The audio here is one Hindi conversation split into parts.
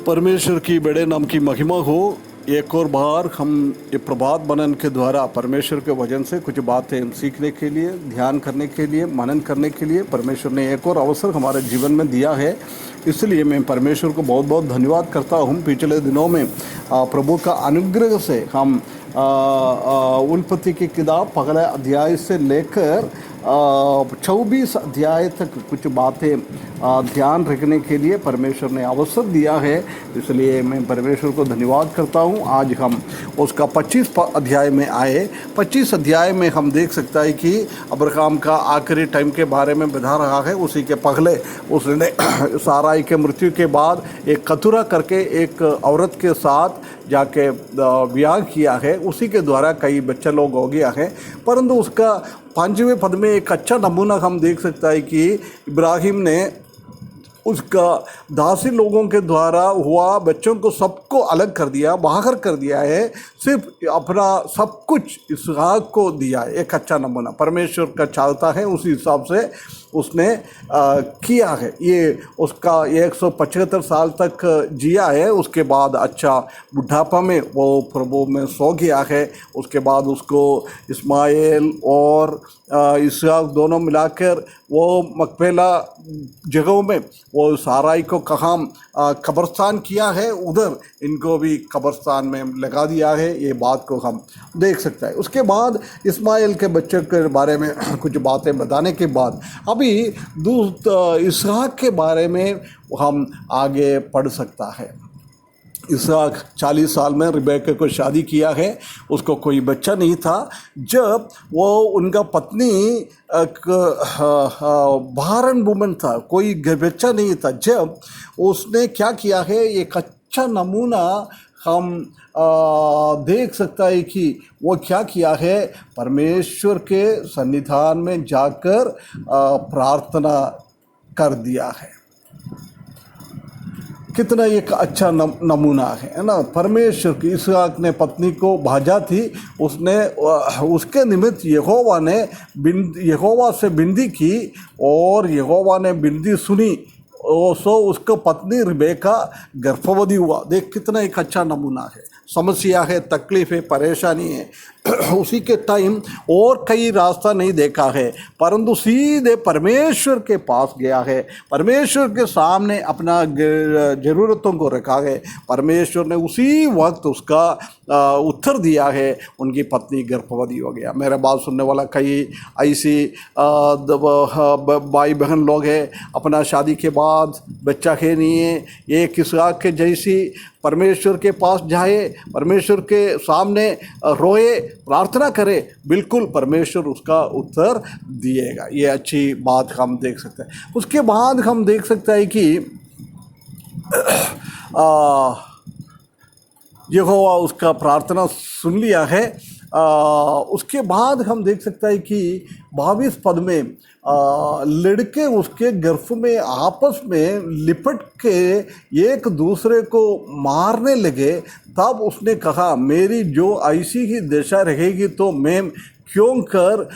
परमेश्वर की बड़े नाम की महिमा हो। एक और बार हम ये प्रभात बनन के द्वारा परमेश्वर के वचन से कुछ बातें सीखने के लिए, ध्यान करने के लिए, मनन करने के लिए परमेश्वर ने एक और अवसर हमारे जीवन में दिया है। इसलिए मैं परमेश्वर को बहुत बहुत धन्यवाद करता हूँ। पिछले दिनों में प्रभु का अनुग्रह से हम उत्पत्ति की किताब पहले अध्याय से लेकर 24 अध्याय तक कुछ बातें ध्यान रखने के लिए परमेश्वर ने अवसर दिया है। इसलिए मैं परमेश्वर को धन्यवाद करता हूँ। आज हम उसका 25 अध्याय में आए। 25 अध्याय में हम देख सकता है कि अब्राहम का आखिरी टाइम के बारे में बता रहा है। उसी के पहले उसने साराई के मृत्यु के बाद एक कतुरा करके एक औरत के साथ जाके ब्याह किया है। उसी के द्वारा कई बच्चे लोग हो गया है। परंतु उसका 5वें पद में एक अच्छा नमूना हम देख सकता है कि इब्राहिम ने उसका दासी लोगों के द्वारा हुआ बच्चों को सबको अलग कर दिया, बाहर कर दिया है। सिर्फ अपना सब कुछ इसहाक को दिया है। एक अच्छा नमूना परमेश्वर का चाहता है, उसी हिसाब से उसने किया है। ये उसका 175 साल तक जिया है। उसके बाद अच्छा बुढ़ापा में वो प्रभु में सो गया है। उसके बाद उसको इस्माइल और इसहाक दोनों मिलाकर वो मकपेला जगहों में वो साराई को कहाँ कब्रस्तान किया है, उधर इनको भी कब्रस्तान में लगा दिया है। ये बात को हम देख सकते हैं। उसके बाद इस्माइल के बच्चे के बारे में कुछ बातें बताने के बाद अभी इसहाक के बारे में हम आगे पढ़ सकता है। इसहाक 40 साल में रिबेका को शादी किया है। उसको कोई बच्चा नहीं था। जब वो उनका पत्नी बारन वुमन था, कोई बच्चा नहीं था। जब उसने क्या किया है, एक अच्छा नमूना हम देख सकता है कि वो क्या किया है, परमेश्वर के सन्निधान में जाकर प्रार्थना कर दिया है। कितना एक अच्छा नमूना है ना। परमेश्वर की इसहाक ने पत्नी को भाजा थी। उसने उसके निमित्त यहोवा से विनती की और यहोवा ने विनती सुनी। सो उसको पत्नी रिबेका गर्भवती हुआ। देख कितना एक अच्छा नमूना है। समस्या है, तकलीफ है, परेशानी है, उसी के टाइम और कई रास्ता नहीं देखा है, परंतु सीधे परमेश्वर के पास गया है। परमेश्वर के सामने अपना ज़रूरतों को रखा है। परमेश्वर ने उसी वक्त उसका उत्तर दिया है। उनकी पत्नी गर्भवती हो गया। मेरा बात सुनने वाला कई ऐसी भाई बहन लोग हैं, अपना शादी के बाद बच्चा है नहीं है। एक इसहाक के जैसी परमेश्वर के पास जाए, परमेश्वर के सामने रोए, प्रार्थना करे, बिल्कुल परमेश्वर उसका उत्तर दिएगा। ये अच्छी बात हम देख सकते हैं। उसके बाद हम देख सकते हैं कि यहोवा उसका प्रार्थना सुन लिया है। उसके बाद हम देख सकते हैं कि 22 पद में लड़के उसके गर्भ में आपस में लिपट के एक दूसरे को मारने लगे। तब उसने कहा, मेरी जो ऐसी ही दशा रहेगी तो मैं क्यों कर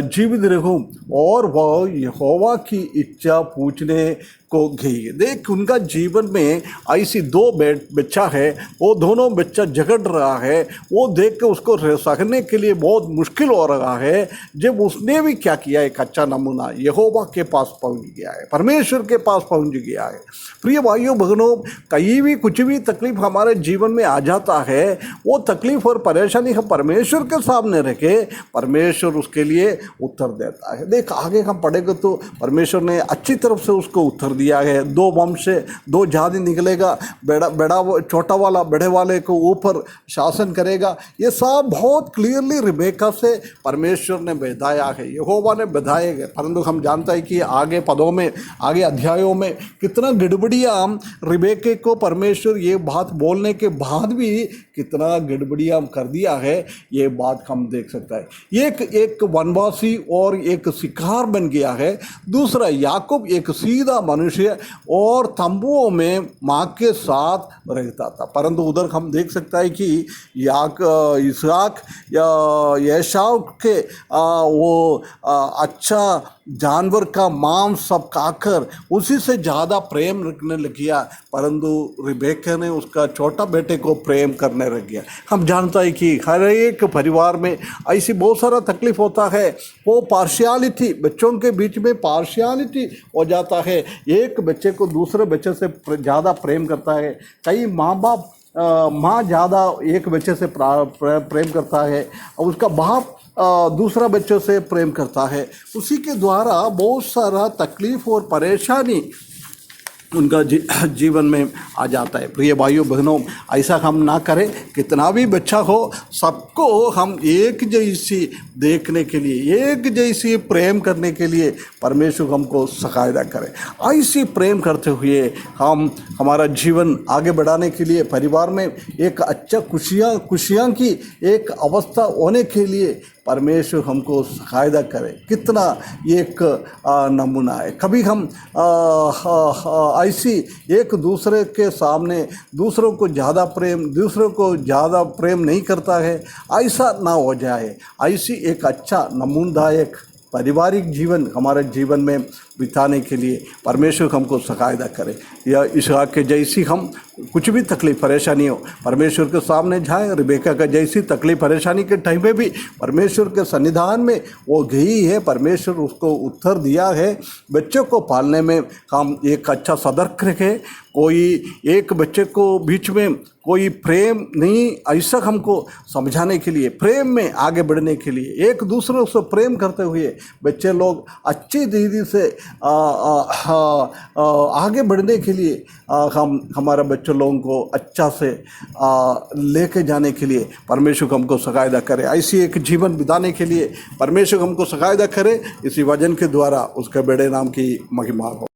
जीवित रहूं। और वह यहोवा की इच्छा पूछने को गई। देख, उनका जीवन में ऐसी दो बच्चा है, वो दोनों बच्चा झगड़ रहा है। वो देख के उसको सहने के लिए बहुत मुश्किल हो रहा है। जब उसने भी क्या किया, एक अच्छा नमूना यहोवा के पास पहुंच गया है, परमेश्वर के पास पहुंच गया है। प्रिय भाइयों बहनों, कहीं भी कुछ भी तकलीफ हमारे जीवन में आ जाता है, वो तकलीफ और परेशानी हम परमेश्वर के सामने रखे, परमेश्वर उसके लिए उत्तर देता है। देख, आगे हम पढ़ेंगे तो परमेश्वर ने अच्छी तरफ से उसको उत्तर दिया है। 2 वंश से 2 जाति निकलेगा, बड़ा छोटा वाला बड़े वाले को ऊपर शासन करेगा। ये सब बहुत क्लियरली रिबेका से परमेश्वर ने बताया है, यहोवा ने बताया है। परंतु हम जानते हैं कि आगे पदों में, आगे अध्यायों में कितना गड़बड़ियाँ रिबेके को परमेश्वर ये बात बोलने के बाद भी कितना गड़बड़ियाँ कर दिया है। ये बात हम देख सकते हैं। एक वनवासी और एक शिकार बन गया है। दूसरा याकूब एक सीधा मनुष्य खुशी है, और तंबुओं में माँ के साथ रहता था। परंतु उधर हम देख सकते हैं कि इसहाक या एसाव के वो अच्छा जानवर का मांस सब खाकर उसी से ज़्यादा प्रेम रखने लग गया, परंतु रिबेका ने उसका छोटा बेटे को प्रेम करने लग गया। हम जानता है कि हर एक परिवार में ऐसी बहुत सारा तकलीफ होता है, वो पार्शियलिटी, बच्चों के बीच में पार्शियलिटी हो जाता है। एक बच्चे को दूसरे बच्चे से ज़्यादा प्रेम करता है। कई माँ बाप माँ ज़्यादा एक बच्चे से प्रेम करता है और उसका बाप दूसरा बच्चों से प्रेम करता है। उसी के द्वारा बहुत सारा तकलीफ और परेशानी उनका जीवन में आ जाता है। प्रिय भाइयों बहनों, ऐसा हम ना करें। कितना भी बच्चा हो, सबको हम एक जैसी देखने के लिए, एक जैसी प्रेम करने के लिए परमेश्वर हमको सहायता करें। ऐसी प्रेम करते हुए हम हमारा जीवन आगे बढ़ाने के लिए, परिवार में एक अच्छा खुशियाँ की एक अवस्था होने के लिए परमेश्वर हमको सहायता करे। कितना एक नमूना है। कभी हम ऐसी एक दूसरे के सामने दूसरों को ज़्यादा प्रेम नहीं करता है, ऐसा ना हो जाए। ऐसी एक अच्छा नमूनादायक पारिवारिक जीवन हमारे जीवन में बिताने के लिए परमेश्वर हमको सहायता करे। या इसहाक के जैसी हम कुछ भी तकलीफ परेशानी हो, परमेश्वर के सामने जाए। रिबेका का जैसी तकलीफ परेशानी के टाइम में भी परमेश्वर के सन्निधान में वो गई है, परमेश्वर उसको उत्तर दिया है। बच्चों को पालने में हम एक अच्छा सतर्क रखें। कोई एक बच्चे को बीच में कोई प्रेम नहीं, ऐसा हमको समझाने के लिए, प्रेम में आगे बढ़ने के लिए, एक दूसरे से प्रेम करते हुए बच्चे लोग अच्छी दीदी से आगे बढ़ने के लिए हम हमारा बच्चों लोगों को अच्छा से लेके जाने के लिए परमेश्वर हमको सहायता करे। ऐसी एक जीवन बिताने के लिए परमेश्वर हमको सहायता करे। इसी वचन के द्वारा उसके बड़े नाम की महिमा हो।